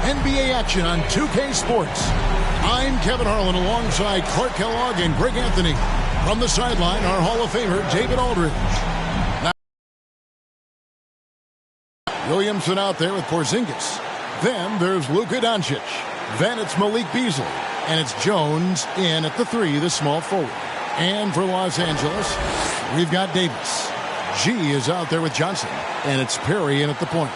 NBA action on 2K Sports. I'm Kevin Harlan alongside Clark Kellogg and Greg Anthony. From the sideline, our Hall of Famer, David Aldridge. Now, Williamson out there with Porzingis. Then there's Luka Doncic. Then it's Malik Beasley. And it's Jones in at the 3, the small forward. And for Los Angeles, we've got Davis. G is out there with Johnson. And it's Perry in at the point.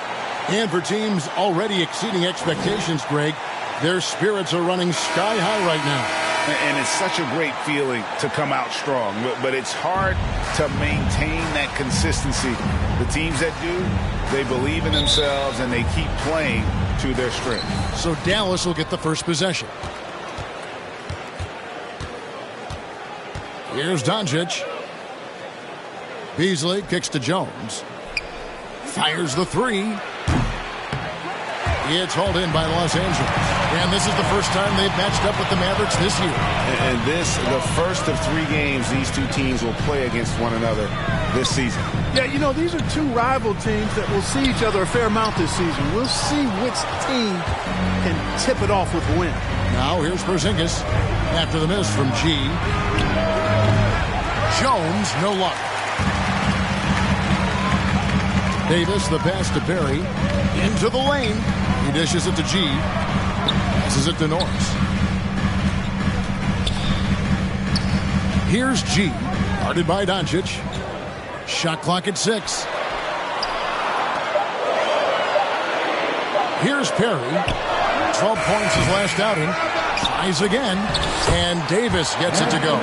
And for teams already exceeding expectations, Greg, their spirits are running sky high right now. And it's such a great feeling to come out strong. But it's hard to maintain that consistency. The teams that do, they believe in themselves and they keep playing to their strength. So Dallas will get the first possession. Here's Doncic. Beasley kicks to Jones. Fires the 3. It's hauled in by Los Angeles. And this is the first time they've matched up with the Mavericks this year. And this, the first of 3 games these two teams will play against one another this season. Yeah, you know, these are two rival teams that will see each other a fair amount this season. We'll see which team can tip it off with a win. Now here's Porzingis after the miss from G. Jones, no luck. Davis, the pass to Perry. Into the lane. He dishes it to G. Passes it to Norris. Here's G. Guarded by Doncic. Shot clock at 6. Here's Perry. 12 points his last outing. Tries again. And Davis gets it to go.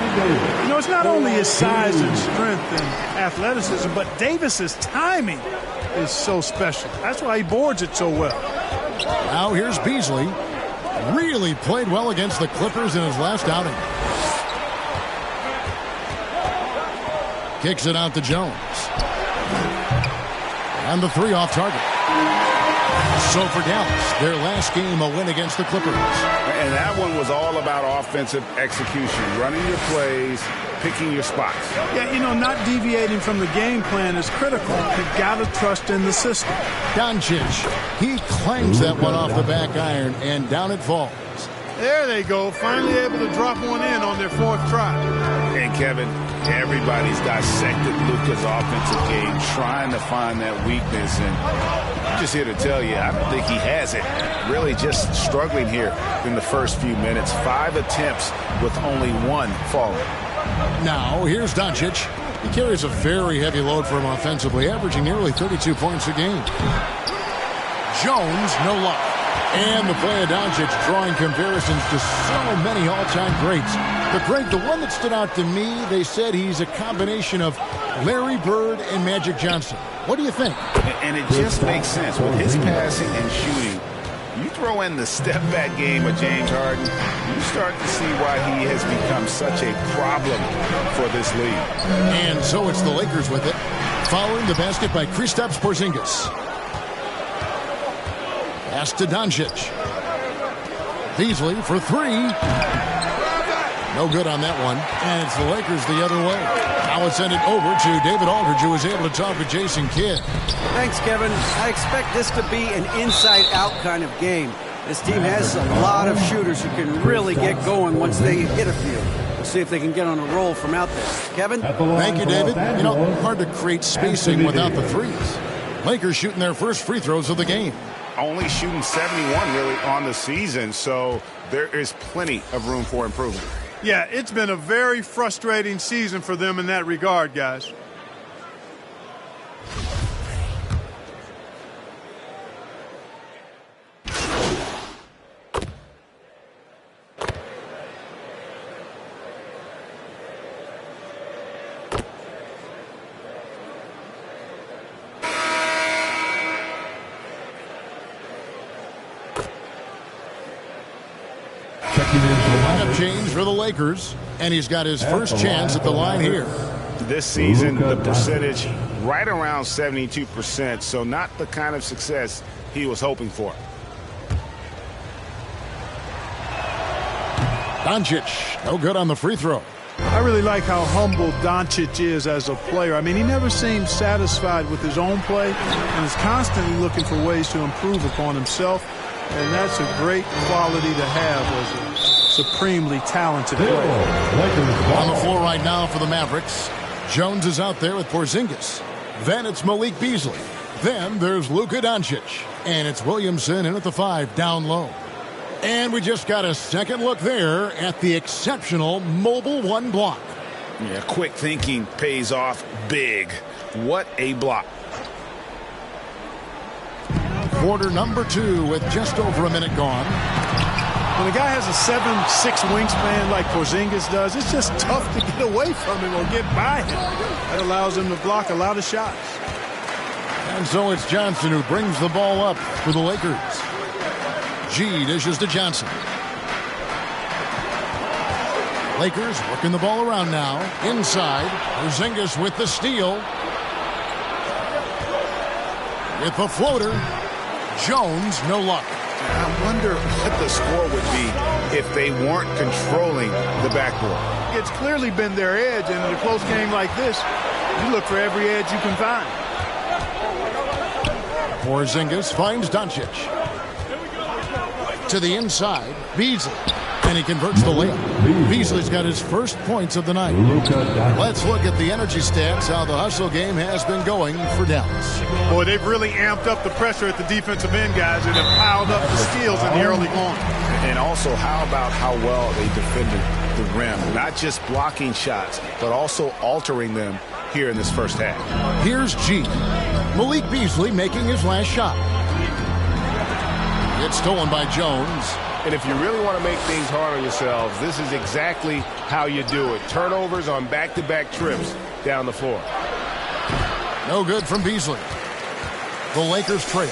You know, it's not only his size and strength and athleticism, but Davis's timing is so special. That's why he boards it so well. Now here's Beasley. Really played well against the Clippers in his last outing. Kicks it out to Jones. And the 3 off target. So for Dallas, their last game a win against the Clippers. And that one was all about offensive execution, running your plays, picking your spots. Yeah, you know, not deviating from the game plan is critical. You've got to trust in the system. Doncic, he clanks that one off the back iron, and down it falls. There they go, finally able to drop one in on their 4th try. And Kevin, everybody's dissected Luka's offensive game, trying to find that weakness. And I'm just here to tell you, I don't think he has it. Really just struggling here in the first few minutes. 5 attempts with only 1 falling. Now, here's Doncic. He carries a very heavy load for him offensively, averaging nearly 32 points a game. Jones, no luck. And the play of Doncic drawing comparisons to so many all-time greats. But, Greg, the one that stood out to me, they said he's a combination of Larry Bird and Magic Johnson. What do you think? And it just makes sense. With his passing and shooting, you throw in the step-back game of James Harden, you start to see why he has become such a problem for this league. And so it's the Lakers with it. Following the basket by Kristaps Porzingis. Pass to Doncic. Beasley for 3. No good on that one. And it's the Lakers the other way. Now it's sent it over to David Aldridge, who was able to talk with Jason Kidd. Thanks, Kevin. I expect this to be an inside-out kind of game. This team has a lot of shooters who can really get going once they hit a few. We'll see if they can get on a roll from out there. Kevin? Thank you, David. You know, hard to create spacing without the threes. Lakers shooting their first free throws of the game. Only shooting 71 really on the season, so there is plenty of room for improvement. Yeah, it's been a very frustrating season for them in that regard, guys. Lineup change for the Lakers, and he's got his first chance at the line here. This season, the percentage right around 72%, so not the kind of success he was hoping for. Doncic, no good on the free throw. I really like how humble Doncic is as a player. I mean, he never seems satisfied with his own play and is constantly looking for ways to improve upon himself. And that's a great quality to have as a supremely talented player. On the floor right now for the Mavericks, Jones is out there with Porzingis. Then it's Malik Beasley. Then there's Luka Doncic. And it's Williamson in at the 5 down low. And we just got a second look there at the exceptional mobile 1 block. Yeah, quick thinking pays off big. What a block. Quarter number 2 with just over a minute gone. When a guy has a 7'6" wingspan like Porzingis does, it's just tough to get away from him or get by him. That allows him to block a lot of shots. And so it's Johnson who brings the ball up for the Lakers. G dishes to Johnson. Lakers working the ball around now. Inside, Porzingis with the steal. With the floater, Jones, no luck. I wonder what the score would be if they weren't controlling the backboard. It's clearly been their edge, and in a close game like this, you look for every edge you can find. Porzingis finds Doncic. To the inside, Beasley. And he converts the layup. Beasley's got his first points of the night. Let's look at the energy stats, how the hustle game has been going for Dallas. Boy, they've really amped up the pressure at the defensive end, guys, and have piled up the steals in the early going. And also, how about how well they defended the rim? Not just blocking shots, but also altering them here in this first half. Here's G. Malik Beasley making his last shot. It's stolen by Jones. And if you really want to make things hard on yourselves, this is exactly how you do it. Turnovers on back-to-back trips down the floor. No good from Beasley. The Lakers trail.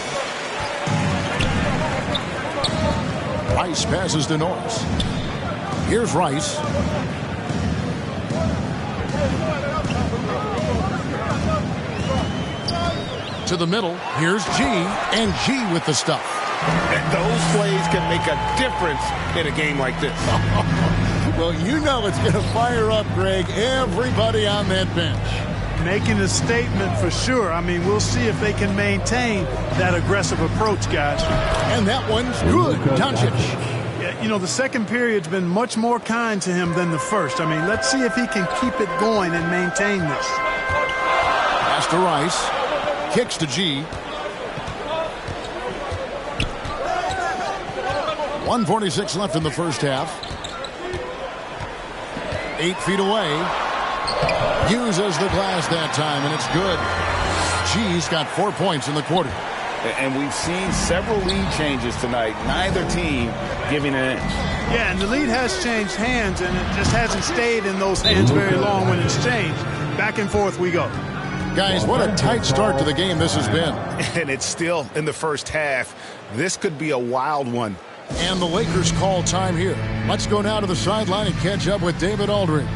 Rice passes to Norris. Here's Rice. To the middle. Here's G. And G with the stuff. And those plays can make a difference in a game like this. Well, you know it's going to fire up, Greg, everybody on that bench. Making a statement for sure. I mean, we'll see if they can maintain that aggressive approach, guys. And that one's good. Doncic. Yeah, you know, the second period's been much more kind to him than the first. I mean, let's see if he can keep it going and maintain this. Pass to Rice. Kicks to G. 1:46 left in the first half. 8 feet away. Uses the glass that time, and it's good. G's got 4 points in the quarter. And we've seen several lead changes tonight. Neither team giving an inch. Yeah, and the lead has changed hands, and it just hasn't stayed in those hands very long when it's changed. Back and forth we go. Guys, what a tight start to the game this has been. And it's still in the first half. This could be a wild one. And the Lakers call time here. Let's go now to the sideline and catch up with David Aldridge.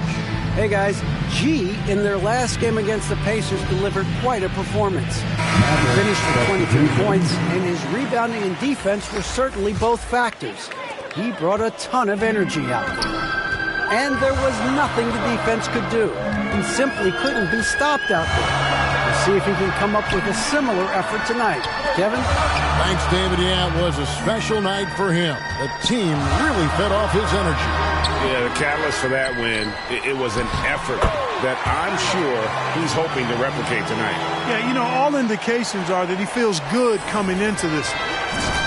Hey, guys. G, in their last game against the Pacers, delivered quite a performance. He finished with 23 points, and his rebounding and defense were certainly both factors. He brought a ton of energy out there. And there was nothing the defense could do. He simply couldn't be stopped out there. We'll see if he can come up with a similar effort tonight. Kevin? Thanks, David. Yeah, it was a special night for him. The team really fed off his energy. Yeah, the catalyst for that win, it was an effort that I'm sure he's hoping to replicate tonight. Yeah, you know, all indications are that he feels good coming into this.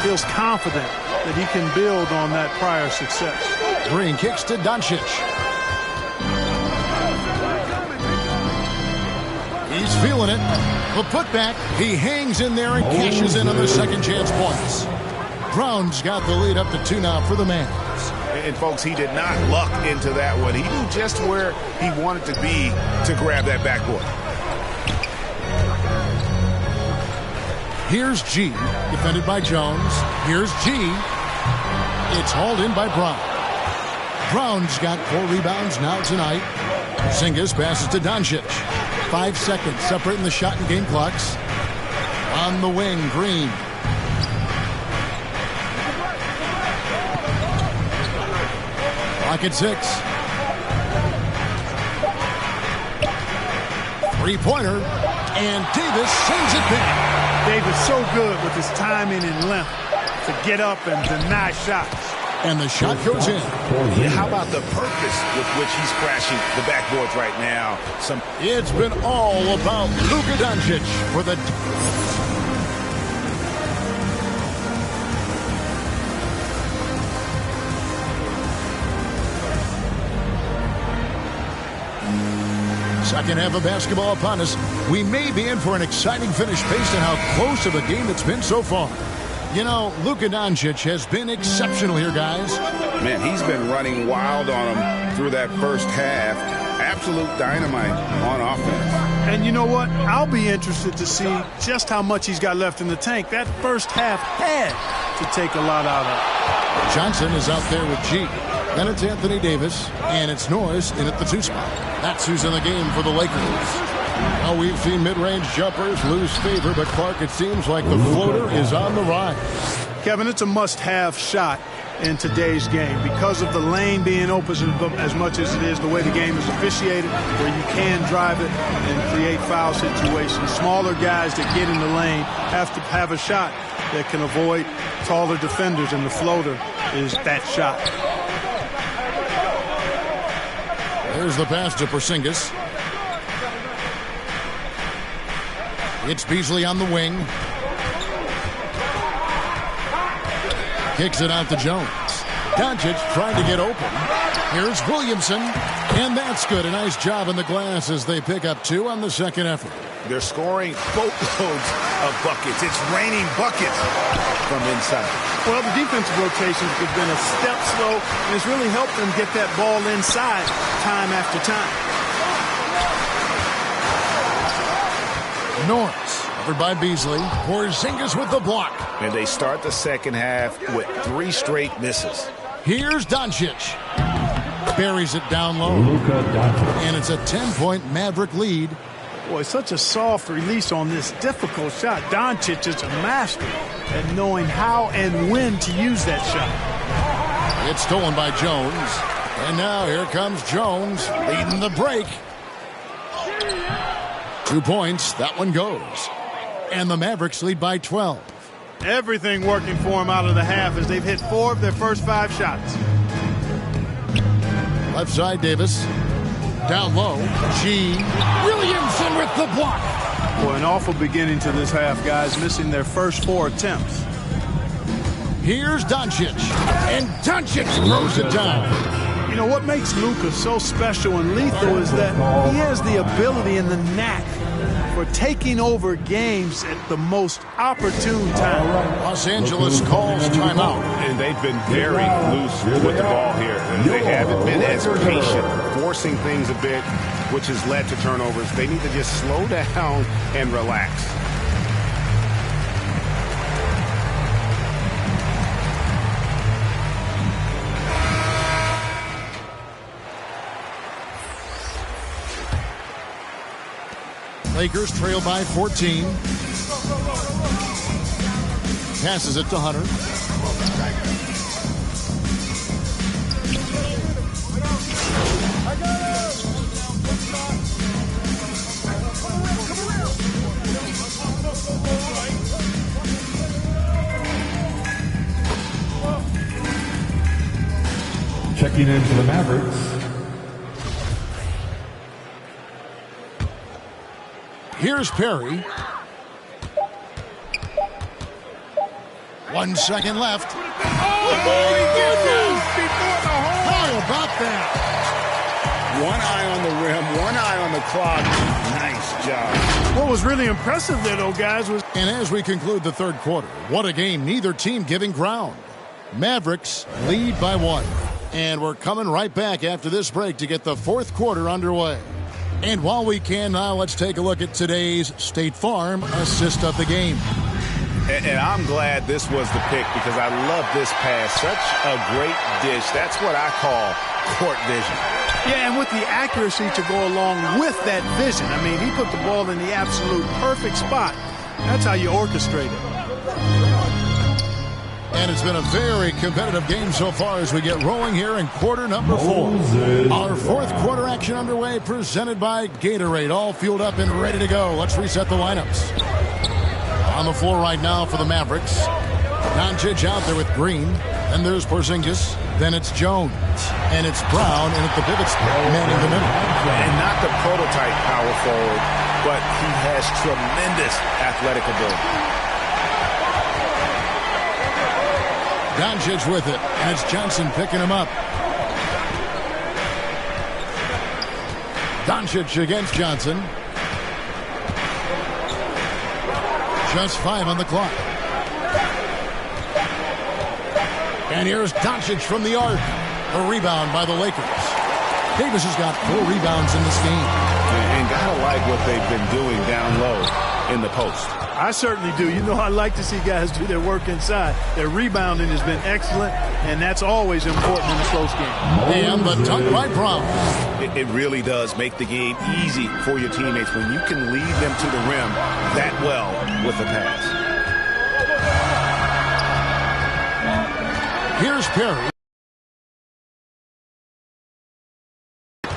Feels confident that he can build on that prior success. Green kicks to Doncic. He's feeling it. The putback, he hangs in there and cashes in on the second chance points. Brown's got the lead up to 2 now for the Mavs. And, folks, he did not luck into that one. He knew just where he wanted to be to grab that backboard. Here's G, defended by Jones. Here's G. It's hauled in by Brown. Brown's got 4 rebounds now tonight. Porzingis passes to Doncic. 5 seconds separating the shot and game clocks. On the wing, Green. Clock at 6. 3-pointer. And Davis sends it back. Davis so good with his timing and length. to get up and deny shots. And the shot goes in. Yeah, how about the purpose with which he's crashing the backboards right now? It's been all about Luka Doncic for the... Second half of basketball upon us. We may be in for an exciting finish based on how close of a game it's been so far. You know, Luka Doncic has been exceptional here, guys. Man, he's been running wild on him through that first half. Absolute dynamite on offense. And you know what? I'll be interested to see just how much he's got left in the tank. That first half had to take a lot out of. Johnson is out there with G. Then it's Anthony Davis, and it's Norris in at the 2 spot. That's who's in the game for the Lakers. Well, we've seen mid-range jumpers lose favor, but Clark, it seems like the floater is on the rise. Kevin, it's a must-have shot in today's game because of the lane being open as much as it is, the way the game is officiated, where you can drive it and create foul situations. Smaller guys that get in the lane have to have a shot that can avoid taller defenders, and the floater is that shot. There's the pass to Porzingis. It's Beasley on the wing. Kicks it out to Jones. Doncic trying to get open. Here's Williamson, and that's good. A nice job in the glass as they pick up 2 on the second effort. They're scoring boatloads of buckets. It's raining buckets from inside. Well, the defensive rotations have been a step slow, and it's really helped them get that ball inside time after time. Norris, covered by Beasley. Porzingis with the block. And they start the second half with 3 straight misses. Here's Doncic. Buries it down low. And it's a 10-point Maverick lead. Boy, such a soft release on this difficult shot. Doncic is a master at knowing how and when to use that shot. It's stolen by Jones. And now here comes Jones leading the break. 2 points. That one goes. And the Mavericks lead by 12. Everything working for them out of the half as they've hit 4 of their first 5 shots. Left side, Davis. Down low. G. Williamson with the block. Boy, an awful beginning to this half, guys, missing their first 4 attempts. Here's Doncic. And Doncic throws it down. You know, what makes Luka so special and lethal is that he has the ability and the knack for taking over games at the most opportune time. Los Angeles calls timeout. And they've been very loose with the ball here. They haven't been as patient, forcing things a bit, which has led to turnovers. They need to just slow down and relax. Lakers trail by 14. Passes it to Hunter. Checking in for the Mavericks. Here's Perry. 1 second left. Oh, my goodness! How about that? One eye on the rim, one eye on the clock. Nice job. What was really impressive there, though, guys, was... And as we conclude the third quarter, what a game, neither team giving ground. Mavericks lead by 1. And we're coming right back after this break to get the fourth quarter underway. And while we can now, let's take a look at today's State Farm assist of the game. And I'm glad this was the pick because I love this pass. Such a great dish. That's what I call court vision. Yeah, and with the accuracy to go along with that vision. I mean, he put the ball in the absolute perfect spot. That's how you orchestrate it. And it's been a very competitive game so far as we get rolling here in quarter number 4. Our fourth quarter action underway, presented by Gatorade. All fueled up and ready to go. Let's reset the lineups. On the floor right now for the Mavericks. Doncic out there with Green. Then there's Porzingis. Then it's Jones. And it's Brown in at the pivot spot, manning the middle. And not the prototype power forward, but he has tremendous athletic ability. Doncic with it. And it's Johnson picking him up. Doncic against Johnson. Just 5 on the clock. And here's Doncic from the arc. A rebound by the Lakers. Davis has got 4 rebounds in this game. And gotta like what they've been doing down low in the post. I certainly do. You know, I like to see guys do their work inside. Their rebounding has been excellent, and that's always important in a close game. And the dunk by Brown. It really does make the game easy for your teammates when you can lead them to the rim that well with a pass. Here's Perry.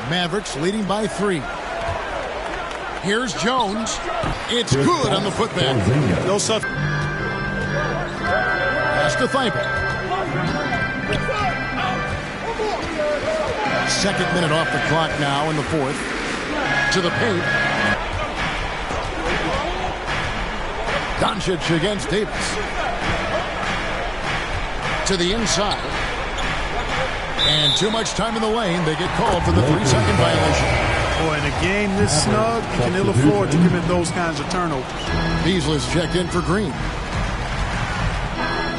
Mavericks leading by 3. Here's Jones. It's good on the putback. No such. Pass to Thibault. Second minute off the clock now in the 4th. To the paint. Doncic against Davis. To the inside. And too much time in the lane. They get called for the 3-second violation. Boy, in a game this snug, you can ill afford to commit those kinds of turnovers. Beasley's checked in for Green.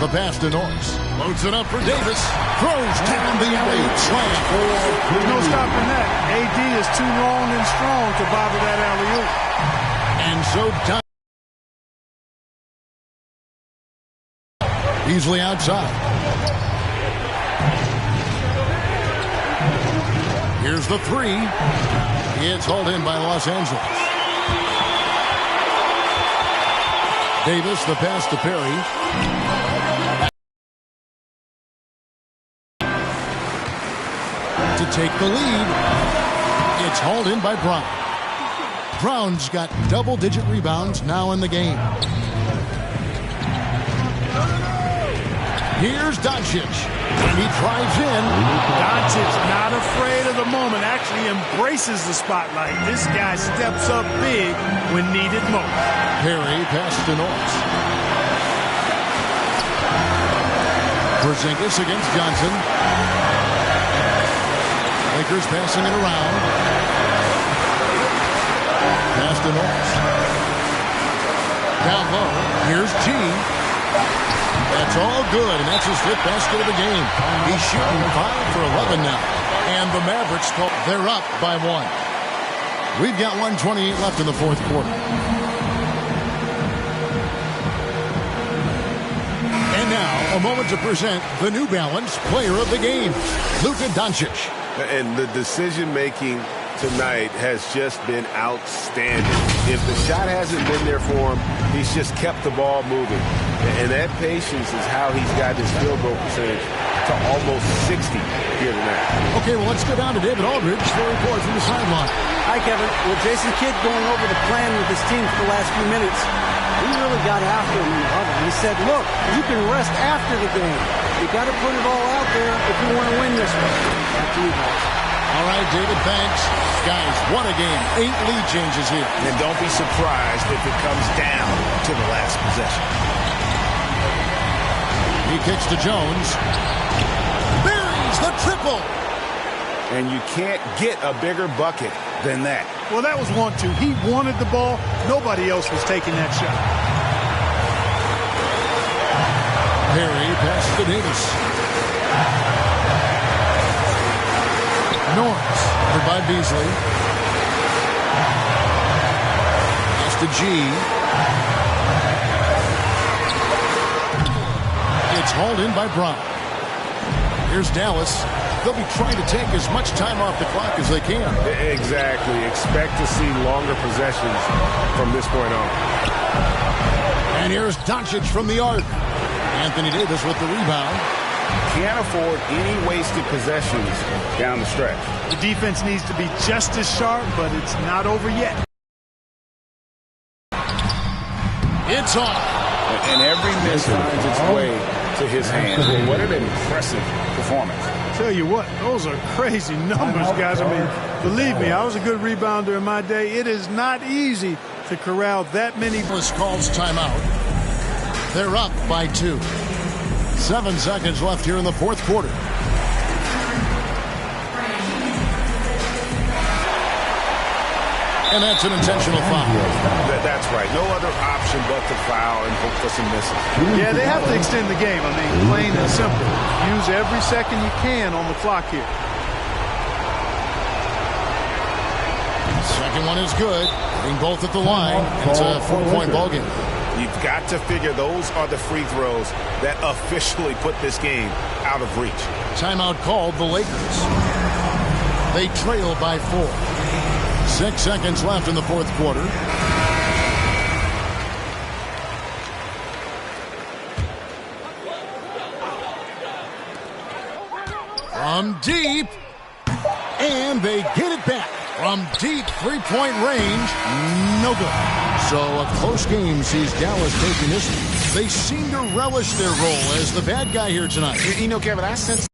The pass to Norris. Loads it up for Davis. Throws down the alley. Slam. There's no stopping that. AD is too long and strong to bother that alley-oop. And so Beasley outside. Here's the 3. It's hauled in by Los Angeles. Davis, the pass to Perry. To take the lead. It's hauled in by Brown. Brown's got double-digit rebounds now in the game. Here's Doncic, and he drives in. Doncic not afraid of the moment, actually embraces the spotlight. This guy steps up big when needed most. Perry passes to Norris. Porzingis against Johnson. Lakers passing it around. Pass to Norris. Down low, here's G. That's all good, and that's his 5th basket of the game. He's shooting 5 for 11 now. And the Mavericks, they're up by 1. We've got 1:28 left in the 4th quarter. And now, a moment to present the New Balance Player of the Game, Luka Doncic. And the decision-making tonight has just been outstanding. If the shot hasn't been there for him, he's just kept the ball moving. And that patience is how he's got his field goal percentage to almost 60 here tonight. Okay, well, let's go down to David Aldridge for a report from the sideline. Hi, Kevin. Well, Jason Kidd going over the plan with his team for the last few minutes. He really got after him in the huddle. He said, look, you can rest after the game. You got to put it all out there if you want to win this one. Back to you guys. All right, David, thanks. Guys, what a game. 8 lead changes here. And don't be surprised if it comes down to the last possession. He kicks to Jones. Buries the triple. And you can't get a bigger bucket than that. Well, that was 1-2. He wanted the ball. Nobody else was taking that shot. Perry passes to Davis. Norris, covered by Beasley. Pass to G. It's hauled in by Brown. Here's Dallas. They'll be trying to take as much time off the clock as they can. Exactly. Expect to see longer possessions from this point on. And here's Doncic from the arc. Anthony Davis with the rebound. Can't afford any wasted possessions down the stretch. The defense needs to be just as sharp, but it's not over yet. It's off. And every miss finds its way to his hands. Well, what an impressive performance. Tell you what, those are crazy numbers, guys. I mean, believe me, I was a good rebounder in my day. It is not easy to corral that many. Calls timeout. They're up by 2. 7 seconds left here in the fourth quarter. And that's an intentional foul. That's right. No other option but to foul and hope for some misses. Yeah, they have to extend the game. I mean, plain and simple. Use every second you can on the clock here. Second one is good. Hitting both at the line. It's a 4-point ball game. You've got to figure those are the free throws that officially put this game out of reach. Timeout called the Lakers. They trail by 4. 6 seconds left in the fourth quarter. From deep. And they get it back. From deep three-point range. No good. So a close game sees Dallas taking this one. They seem to relish their role as the bad guy here tonight. You know, Kevin, I sense